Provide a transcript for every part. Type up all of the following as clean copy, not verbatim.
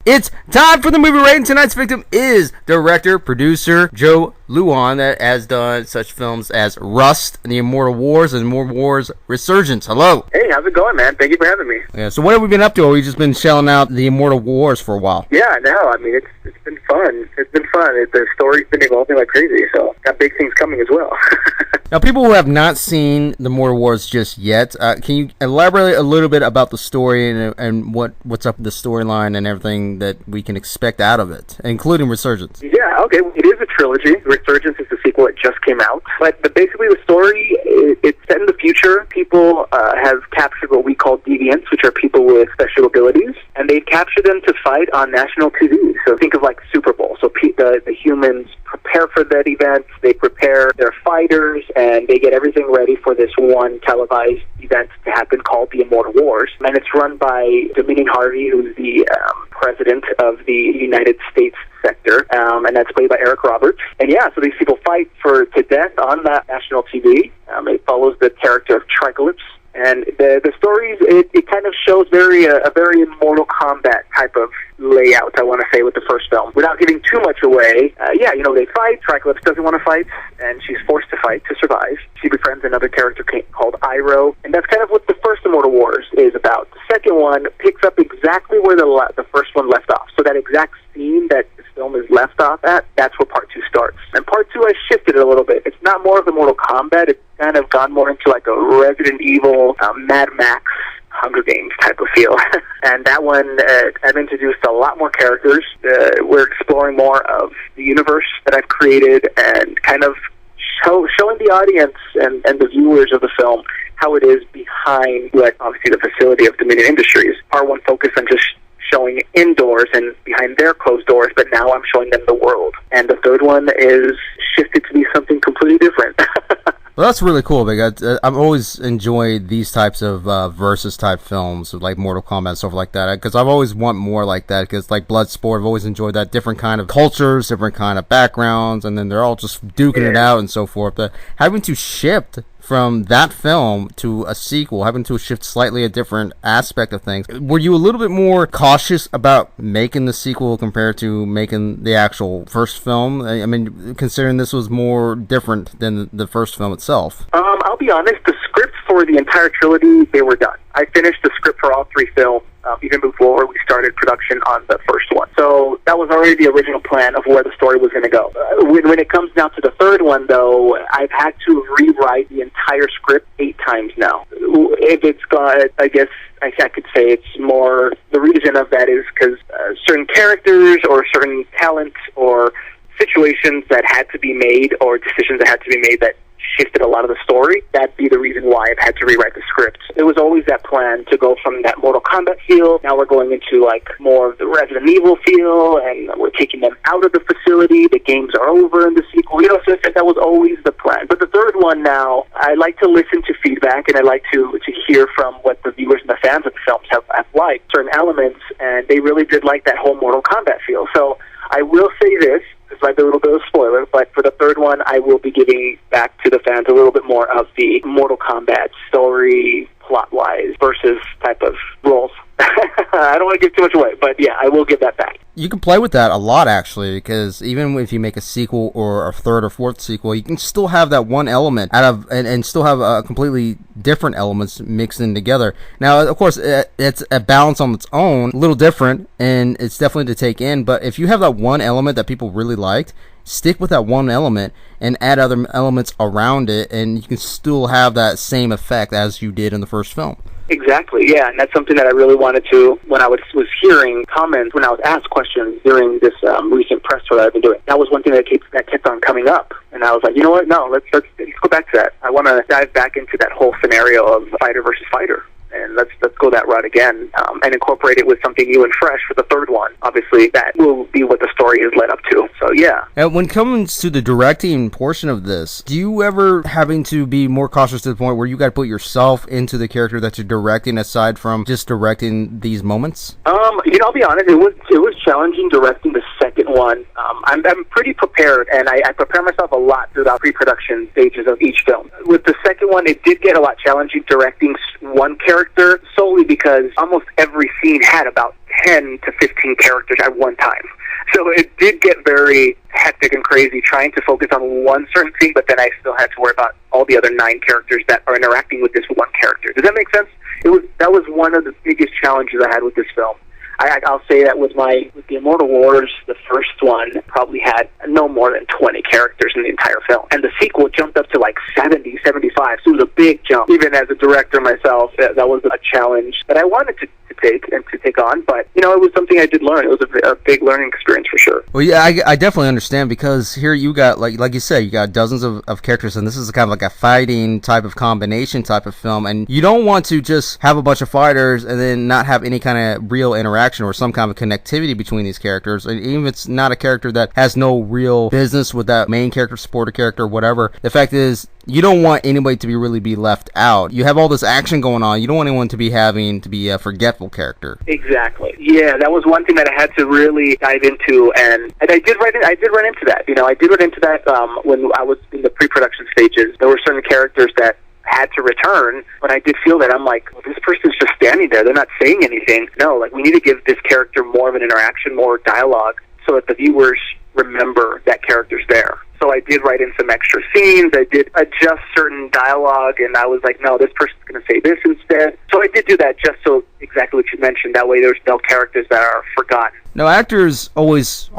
It's time for the movie rating. Tonight's victim is director, producer Joe Lujan, that has done such films as Rust, The Immortal Wars, and Immortal Wars Resurgence. Hello. Hey, how's it going, man? Thank you for having me. Yeah. So what have we been up to? We've just been shelling out The Immortal Wars for a while. Yeah, no, I mean, it's been fun. It's been fun. The story's been evolving like crazy, so got big things coming as well. Now, people who have not seen The Immortal Wars just yet, can you elaborate a little bit about the story and what's up with the storyline and everything that we can expect out of it, including Resurgence? Yeah, okay. It is a trilogy. Resurgence is the sequel that just came out. But basically the story, it's set in the future. People have captured what we call deviants, which are people with special abilities, and they've captured them to fight on national TV. So think of like Super Bowl. So the humans prepare for that event. They prepare their fighters, and they get everything ready for this one televised event to happen called the Immortal Wars. And it's run by Dominion Harvey, who's the president of the United States sector, and that's played by Eric Roberts. And yeah, so these people fight to death on that national TV. It follows the character of Triclops. And the stories, it kind of shows a very Mortal Kombat type of layout, I want to say, with the first film. Without giving too much away, they fight. Triclops doesn't want to fight, and she's forced to fight to survive. She befriends another character called Iroh, and that's kind of what the first Immortal Wars is about. The second one picks up exactly where the first one left off. So that exact scene that this film is left off at, that's where part two starts. And part two has shifted a little bit. It's not more of the Mortal Kombat. It's kind of gone more into like a Resident Evil, Mad Max, Hunger Games type of feel. And that one, I've introduced a lot more characters. We're exploring more of the universe that I've created and kind of showing the audience and the viewers of the film how it is behind, obviously, the facility of Dominion Industries. Part one focused on just showing indoors and behind their closed doors, but now I'm showing them the world. And the third one is shifted to be something completely different. Well, that's really cool, because I've always enjoyed these types of versus type films, like Mortal Kombat and stuff like that, because I've always want more like that, because like Bloodsport, I've always enjoyed that, different kind of cultures, different kind of backgrounds, and then they're all just duking it out and so forth. But having to shift from that film to a sequel, having to shift slightly a different aspect of things, were you a little bit more cautious about making the sequel compared to making the actual first film? I mean, considering this was more different than the first film itself. I'll be honest, the scripts for the entire trilogy, they were done. I finished the script for all three films even before we started production on the first one. So that was already the original plan of where the story was going to go. When it comes down to the third one, though, I've had to rewrite the entire script 8 times now. If it's got, I guess I could say it's more, the reason of that is because certain characters or certain talents or situations that had to be made or decisions that had to be made that shifted a lot of the story, that'd be the reason why I've had to rewrite the script. It was always that plan to go from that Mortal Kombat feel. Now we're going into like more of the Resident Evil feel, and we're taking them out of the facility. The games are over in the sequel. So that was always the plan. But the third one now, I like to listen to feedback, and I like to hear from what the viewers and the fans of the films have liked certain elements, and they really did like that whole Mortal Kombat feel. So I will say this, this might be a little bit of a spoiler, but for the third one, I will be giving back to the fans a little bit more of the Mortal Kombat story, plot-wise, versus type of roles. I don't want to give too much away, but yeah, I will give that back. You can play with that a lot, actually, because even if you make a sequel or a third or fourth sequel, you can still have that one element and still have completely different elements mixed in together. Now, of course, it's a balance on its own, a little different, and it's definitely to take in, but if you have that one element that people really liked, stick with that one element and add other elements around it, and you can still have that same effect as you did in the first film. Exactly, yeah, and that's something that I really wanted to, when I was hearing comments, when I was asked questions during this recent press tour that I've been doing. That was one thing that kept on coming up, and I was like, you know what, no, let's go back to that. I want to dive back into that whole scenario of fighter versus fighter. And let's go that route again and incorporate it with something new and fresh for the third one. Obviously, that will be what the story is led up to. So, yeah. And when it comes to the directing portion of this, do you ever having to be more cautious to the point where you got to put yourself into the character that you're directing aside from just directing these moments? I'll be honest, it was challenging directing the second one. I'm pretty prepared, and I prepare myself a lot throughout pre-production stages of each film. With the second one, it did get a lot challenging directing one character solely because almost every scene had about 10 to 15 characters at one time. So it did get very hectic and crazy trying to focus on one certain thing, but then I still had to worry about all the other 9 characters that are interacting with this one character. Does that make sense? That was one of the biggest challenges I had with this film. I'll say that with the Immortal Wars, the first one probably had no more than 20 characters in the entire film. And the sequel jumped up to like 70, 75. So it was a big jump. Even as a director myself, that was a challenge that I wanted to take on. But, you know, it was something I did learn. It was a big learning experience for sure. Well, yeah, I definitely understand, because here you got, like you said, you got dozens of characters, and this is kind of like a fighting type of combination type of film, and you don't want to just have a bunch of fighters and then not have any kind of real interaction or some kind of connectivity between these characters. And even if it's not a character that has no real business with that main character, supporter character, whatever, the fact is, you don't want anybody to really be left out. You have all this action going on. You don't want anyone to be having to be a forgetful character. Exactly. Yeah, that was one thing that I had to really dive into, and I did run into that. You know, I did run into that when I was in the pre-production stages. There were certain characters that had to return, but I did feel that I'm like, well, this person's just standing there. They're not saying anything. No, like, we need to give this character more of an interaction, more dialogue, so that the viewers remember that character's there. So I did write in some extra scenes. I did adjust certain dialogue, and I was like, no, this person's going to say this instead. So I did do that just so exactly what you mentioned. That way there's no characters that are forgotten. Now, actors always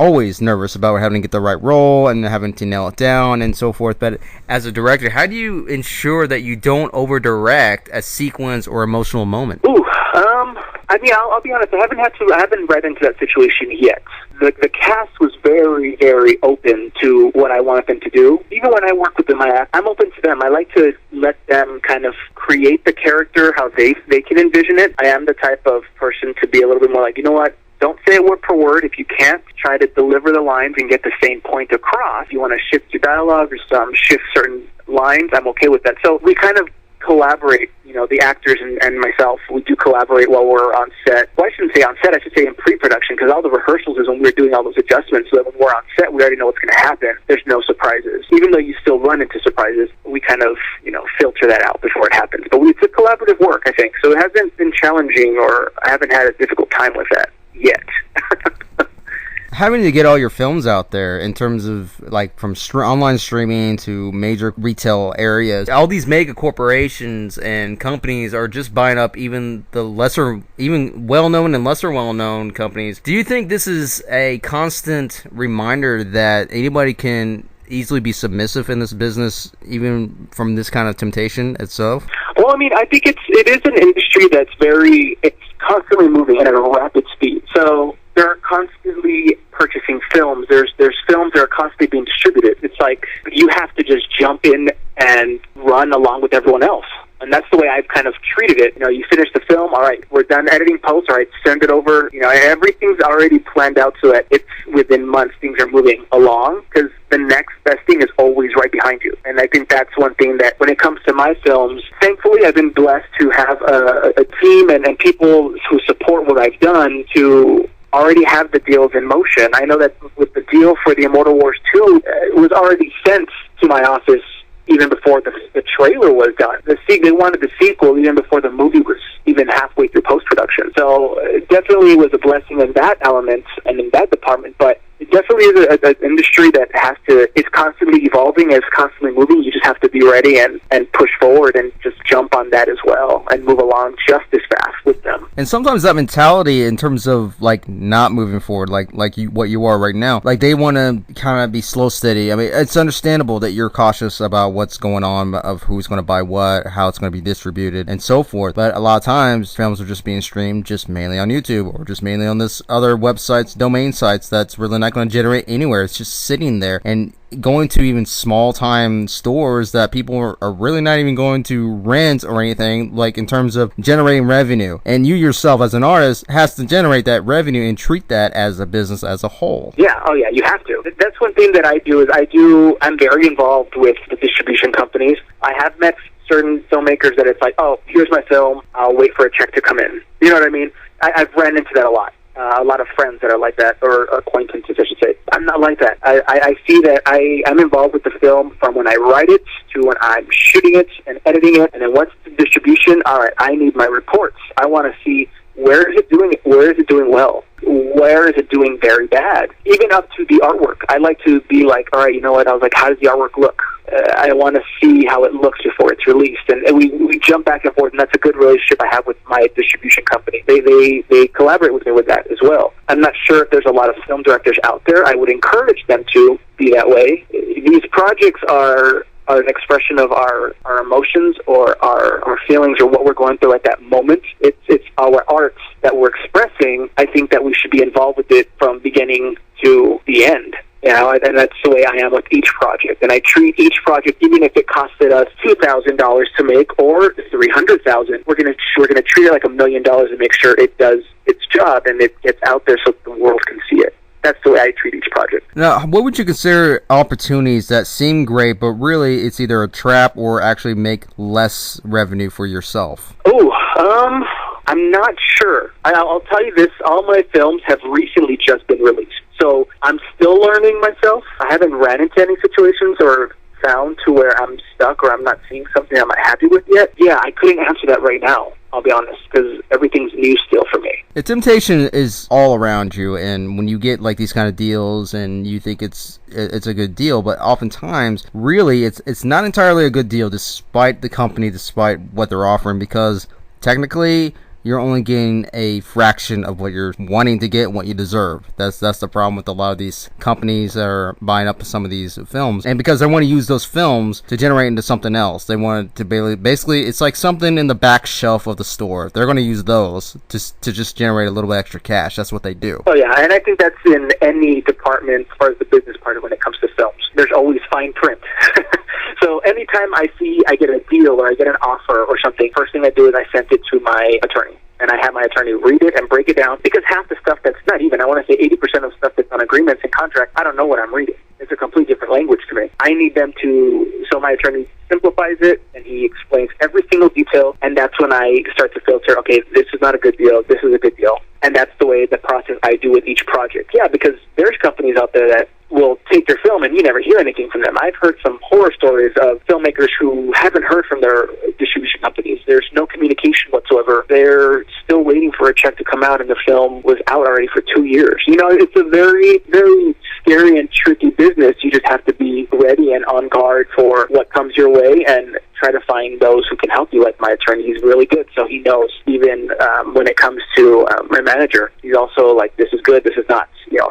nervous about having to get the right role and having to nail it down and so forth. But as a director, how do you ensure that you don't over-direct a sequence or emotional moment? I mean, I'll be honest. I haven't read into that situation yet. The cast was very, very open to what I wanted them to do. Even when I work with them, I'm open to them. I like to let them kind of create the character how they can envision it. I am the type of person to be a little bit more like, you know what? Don't say it word per word. If you can't, try to deliver the lines and get the same point across. If you want to shift your dialogue or shift certain lines, I'm okay with that. So we kind of collaborate, you know, the actors and myself. We do collaborate while we're on set. Well, I shouldn't say on set, I should say in pre-production, because all the rehearsals is when we're doing all those adjustments, so that when we're on set, we already know what's going to happen. There's no surprises. Even though you still run into surprises, we kind of, you know, filter that out before it happens. But it's a collaborative work, I think. So it hasn't been challenging, or I haven't had a difficult time with that yet. Having to get all your films out there in terms of, like, from online streaming to major retail areas, all these mega corporations and companies are just buying up even well-known and lesser well-known companies. Do you think this is a constant reminder that anybody can easily be submissive in this business, even from this kind of temptation itself? Well, I mean, I think it is an industry that's it's constantly moving at a rapid speed. So they're constantly purchasing films. There's films that are constantly being distributed. It's like you have to just jump in and run along with everyone else. And that's the way I've kind of treated it. You know, you finish the film, all right, we're done editing post, all right, send it over. You know, everything's already planned out so that it's within months things are moving along, because the next best thing is always right behind you. And I think that's one thing that when it comes to my films, thankfully I've been blessed to have a team and people who support what I've done to already have the deals in motion. I know that with the deal for the Immortal Wars 2, it was already sent to my office even before the trailer was done. They wanted the sequel even before the movie was even halfway through post-production. So it definitely was a blessing in that element and in that department, but it definitely is an industry that it's constantly evolving, it's constantly moving. You just have to be ready and push forward and just jump on that as well and move along just as fast with them. And sometimes that mentality in terms of, like, not moving forward, like what you are right now, like, they want to kind of be slow, steady. I mean, it's understandable that you're cautious about what's going on, of who's going to buy what, how it's going to be distributed, and so forth. But a lot of times, films are just being streamed just mainly on YouTube or just mainly on this other websites, domain sites that's really not going to generate anywhere. It's just sitting there, and going to even small time stores that people are really not even going to rent or anything, like in terms of generating revenue. And you yourself as an artist has to generate that revenue and treat that as a business as a whole. Yeah, oh yeah, you have to. That's one thing that I do is I'm very involved with the distribution companies. I have met certain filmmakers that it's like, oh, here's my film, I'll wait for a check to come in. You know what I mean? I've ran into that a lot. A lot of friends that are like that, or acquaintances, I should say. I'm not like that. I see that I'm involved with the film from when I write it to when I'm shooting it and editing it, and then once the distribution, all right, I need my reports. I want to see where is it doing well? Where is it doing very bad? Even up to the artwork. I like to be like, all right, you know what? I was like, how does the artwork look? I want to see how it looks before it's released. And we jump back and forth, and that's a good relationship I have with my distribution company. They collaborate with me with that as well. I'm not sure if there's a lot of film directors out there. I would encourage them to be that way. These projects are an expression of our emotions or our feelings or what we're going through at that moment. It's our art that we're expressing. I think that we should be involved with it from beginning to the end. You know, and that's the way I am with each project. And I treat each project, even if it costed us $2,000 to make or $300,000, we're gonna treat it like $1 million and make sure it does its job and it gets out there so the world can see it. That's the way I treat each project. Now, what would you consider opportunities that seem great, but really it's either a trap or actually make less revenue for yourself? I'm not sure. I'll tell you this, all my films have recently just been released. So I'm still learning myself. I haven't ran into any situations or found to where I'm stuck or I'm not seeing something I'm not happy with yet. Yeah, I couldn't answer that right now, I'll be honest, because everything's new still for me. The temptation is all around you, and when you get like these kind of deals and you think it's a good deal, but oftentimes really it's not entirely a good deal despite the company, despite what they're offering, because technically you're only getting a fraction of what you're wanting to get and what you deserve. That's the problem with a lot of these companies that are buying up some of these films. And because they want to use those films to generate into something else. They want it to basically, it's like something in the back shelf of the store. They're going to use those to just generate a little bit extra cash. That's what they do. Oh yeah, and I think that's in any department as far as the business part of when it comes to films. There's always fine print. So anytime I get a deal or I get an offer or something, first thing I do is I send it to my attorney. And I have my attorney read it and break it down, because half the stuff that's not even, I want to say 80% of stuff that's on agreements and contracts, I don't know what I'm reading. It's a completely different language to me. I need them to, so my attorney simplifies it and he explains every single detail, and that's when I start to filter, okay, this is not a good deal, this is a good deal. And that's the way, the process I do with each project. Yeah, because there's companies out there that will take their film and you never hear anything from them. I've heard some horror stories of filmmakers who haven't heard from their distribution companies. There's no communication whatsoever. They're still waiting for a check to come out, and the film was out already for 2 years. You know, it's a very, very scary and tricky business. You just have to be ready and on guard for what comes your way and try to find those who can help you. Like my attorney, he's really good, so he knows. Even when it comes to my manager, he's also like, this is good, this is not. You know,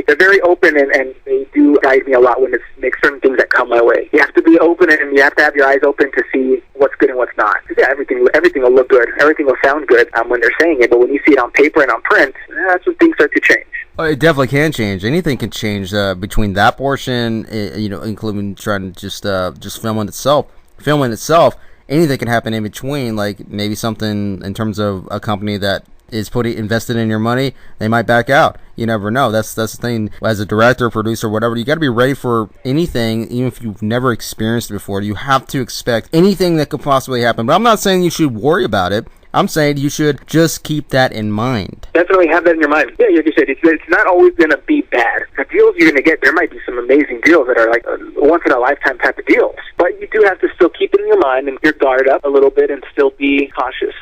they're very open, and they do guide me a lot when it's certain things that come my way. You have to be open, and you have to have your eyes open to see what's good and what's not. Yeah, everything will look good, everything will sound good when they're saying it, but when you see it on paper and on print, that's when things start to change. Oh, it definitely can change. Anything can change between that portion, including trying to just filming itself. Anything can happen in between, like maybe something in terms of a company that is invested in your money, they might back out. You never know. That's the thing. As a director, producer, whatever, you got to be ready for anything, even if you've never experienced it before. You have to expect anything that could possibly happen. But I'm not saying you should worry about it. I'm saying you should just keep that in mind. Definitely have that in your mind. Yeah, like you said, it's not always going to be bad. The deals you're going to get, there might be some amazing deals that are like once-in-a-lifetime type of deals. But you do have to still keep it in your mind and your guard up a little bit and still be cautious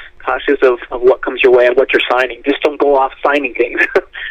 of what comes your way and what you're signing. Just don't go off signing things.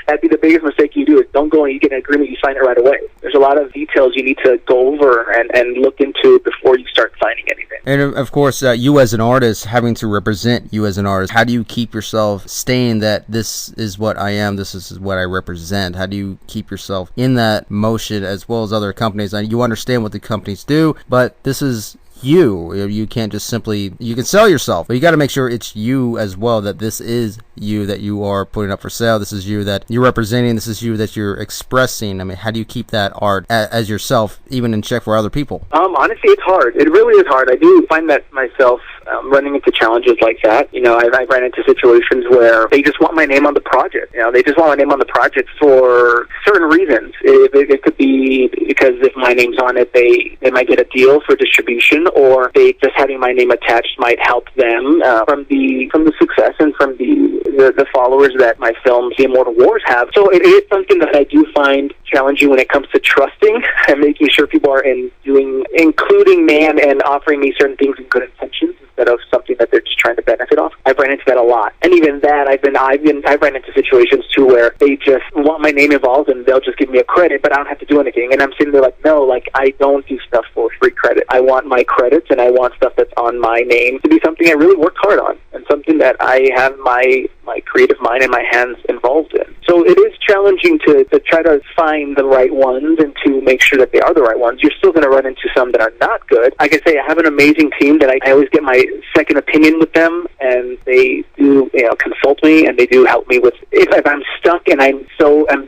That'd be the biggest mistake you do, is don't go and you get an agreement, you sign it right away. There's a lot of details you need to go over and look into before you start signing anything. And of course, you as an artist, having to represent you as an artist, how do you keep yourself staying that this is what I am, this is what I represent? How do you keep yourself in that motion as well as other companies? And you understand what the companies do, but this is you can't just simply, you can sell yourself, but you got to make sure it's you as well, that this is you that you are putting up for sale, this is you that you're representing, this is you that you're expressing. I mean, how do you keep that art as yourself, even in check for other people? Honestly, it's hard. It really is hard. I do find that myself running into challenges like that. You know, I ran into situations where they just want my name on the project. You know, they just want my name on the project for certain reasons. It could be because if my name's on it, they might get a deal for distribution, or they just having my name attached might help them from the success and from the followers that my films, the Immortal Wars, have. So it is something that I do find challenging when it comes to trusting and making sure people are including me and offering me certain things in good intentions, instead of something that they're just trying to benefit off. I've run into that a lot. And even that, I've run into situations too where they just want my name involved and they'll just give me a credit, but I don't have to do anything. And I'm sitting there like, no, like I don't do stuff for free credit. I want my credits and I want stuff that's on my name to be something I really worked hard on and something that I have my creative mind and my hands involved in. So it is challenging to try to find the right ones and to make sure that they are the right ones. You're still going to run into some that are not good. Like I say, I have an amazing team that I always get my second opinion with them, and they do consult me, and they do help me with if I'm stuck and I'm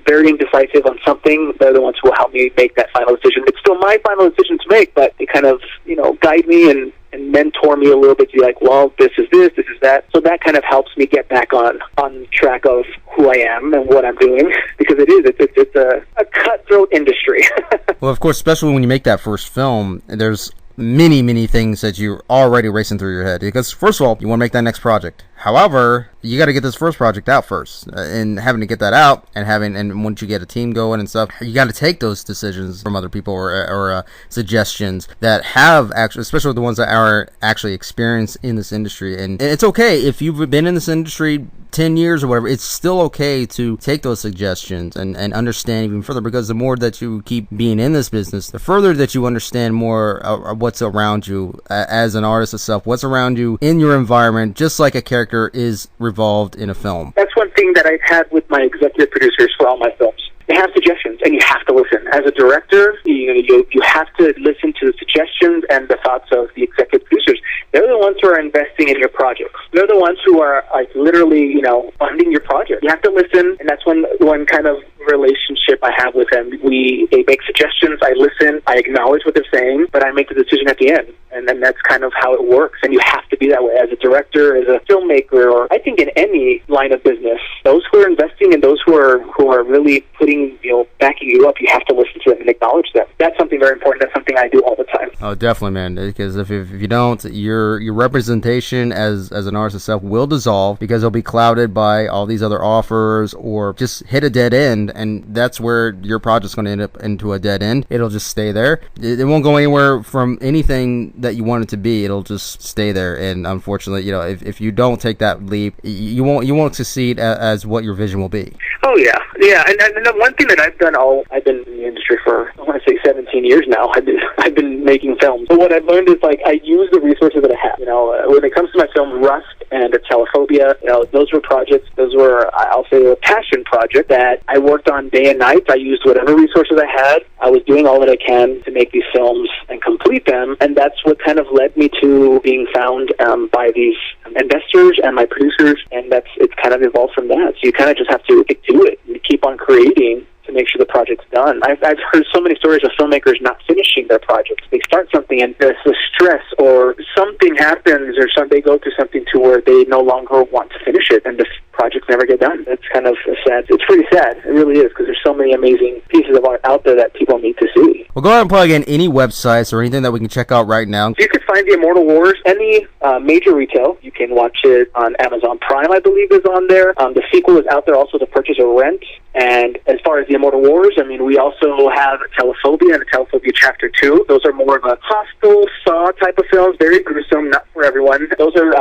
very indecisive on something. They're the ones who will help me make that final decision. It's still my final decision to make, but they kind of guide me and mentor me a little bit to be like, well, this is that. So that kind of helps me get back on track of who I am and what I'm doing, because it's a cutthroat industry. Well, of course, especially when you make that first film, there's many things that you're already racing through your head, because first of all, you want to make that next project. However, you got to get this first project out first, and having to get that out, and once you get a team going and stuff, you got to take those decisions from other people or suggestions that have actually, especially the ones that are actually experienced in this industry. And it's okay if you've been in this industry 10 years or whatever, it's still okay to take those suggestions and understand even further, because the more that you keep being in this business, the further that you understand more what's around you as an artist itself, what's around you in your environment, just like a character is revolved in a film. That's one thing that I've had with my executive producers for all my films. They have suggestions, and you have to listen. As a director, you have to listen to the suggestions and the thoughts of the executive producers. They're the ones who are investing in your projects. They're the ones who are literally, funding your project. You have to listen, and that's one kind of relationship I have with them. They make suggestions, I listen, I acknowledge what they're saying, but I make the decision at the end. And then that's kind of how it works. And you have to be that way as a director, as a filmmaker, or I think in any line of business. Those who are investing and those who are really putting, backing you up, you have to listen to them and acknowledge them. That's something very important. That's something I do all the time. Oh, definitely, man. Because if you don't, your representation as an artist itself will dissolve, because it'll be clouded by all these other offers, or just hit a dead end, and that's where your project's going to end up into a dead end. It'll just stay there. It won't go anywhere from anything that you want it to be. It'll just stay there. And unfortunately, if you don't take that leap, you won't succeed as what your vision will be. Oh yeah. And the one thing that I've been in the industry for, I want to say 17 years now. I've been making films. But what I've learned is I use the resources that I have. When it comes to my film Rust and Telephobia, those were projects. Those were, I'll say, a passion project that I worked on day and night. I used whatever resources I had. I was doing all that I can to make these films and complete them, and that's what kind of led me to being found by these investors and my producers, and it's kind of evolved from that. So you kind of just have to stick to it and keep on creating to make sure the project's done. I've heard so many stories of filmmakers not finishing their projects. They start something and there's the stress, or something happens, or they go through something to where they no longer want to finish it, and the projects never get done. It's kind of sad. It's pretty sad. It really is, because there's so many amazing pieces of art out there that people need to see. Well, go ahead and plug in any websites or anything that we can check out right now. You can find the Immortal Wars any major retail. You can watch it on Amazon Prime, I believe, is on there. The sequel is out there also to purchase or rent. And as far as the Immortal Wars, we also have Telephobia and Telephobia Chapter 2. Those are more of a hostile, Saw type of films, very gruesome, not for everyone. Those are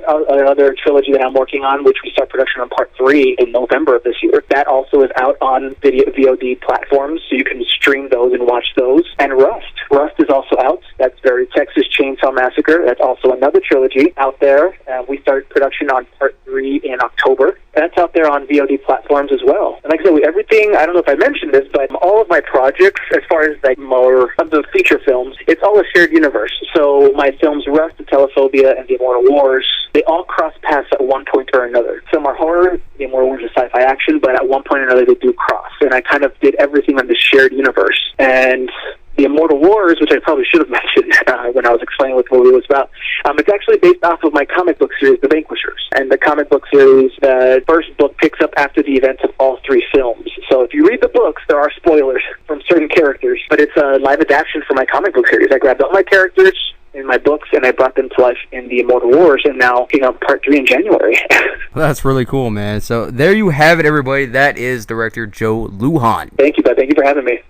another trilogy that I'm working on, which we start production on Part 3 in November of this year. That also is out on VOD platforms, so you can stream those and watch those. And Rust. Rust is also out. That's very Texas Chainsaw Massacre. That's also another trilogy out there. We start production on Part 3 in October. That's out there on VOD platforms as well. And like I said, everything, I don't know if I mentioned this, but all of my projects, as far as more of the feature films, it's all a shared universe. So my films Rust, the Telephobia, and the Immortal Wars, they all cross paths at one point or another. Some are horror, the Immortal Wars is sci-fi action, but at one point or another they do cross. And I kind of did everything on the shared universe. And the Immortal Wars, which I probably should have mentioned when I was explaining what the movie was about, it's actually based off of my comic book series, The Vanquishers. And the comic book series, the first book picks up after the events of all three films. So if you read the books, there are spoilers from certain characters, but it's a live adaptation for my comic book series. I grabbed all my characters in my books, and I brought them to life in the Immortal Wars, and now picking up Part 3 in January. Well, that's really cool, man. So there you have it, everybody. That is director Joe Lujan. Thank you, bud. Thank you for having me.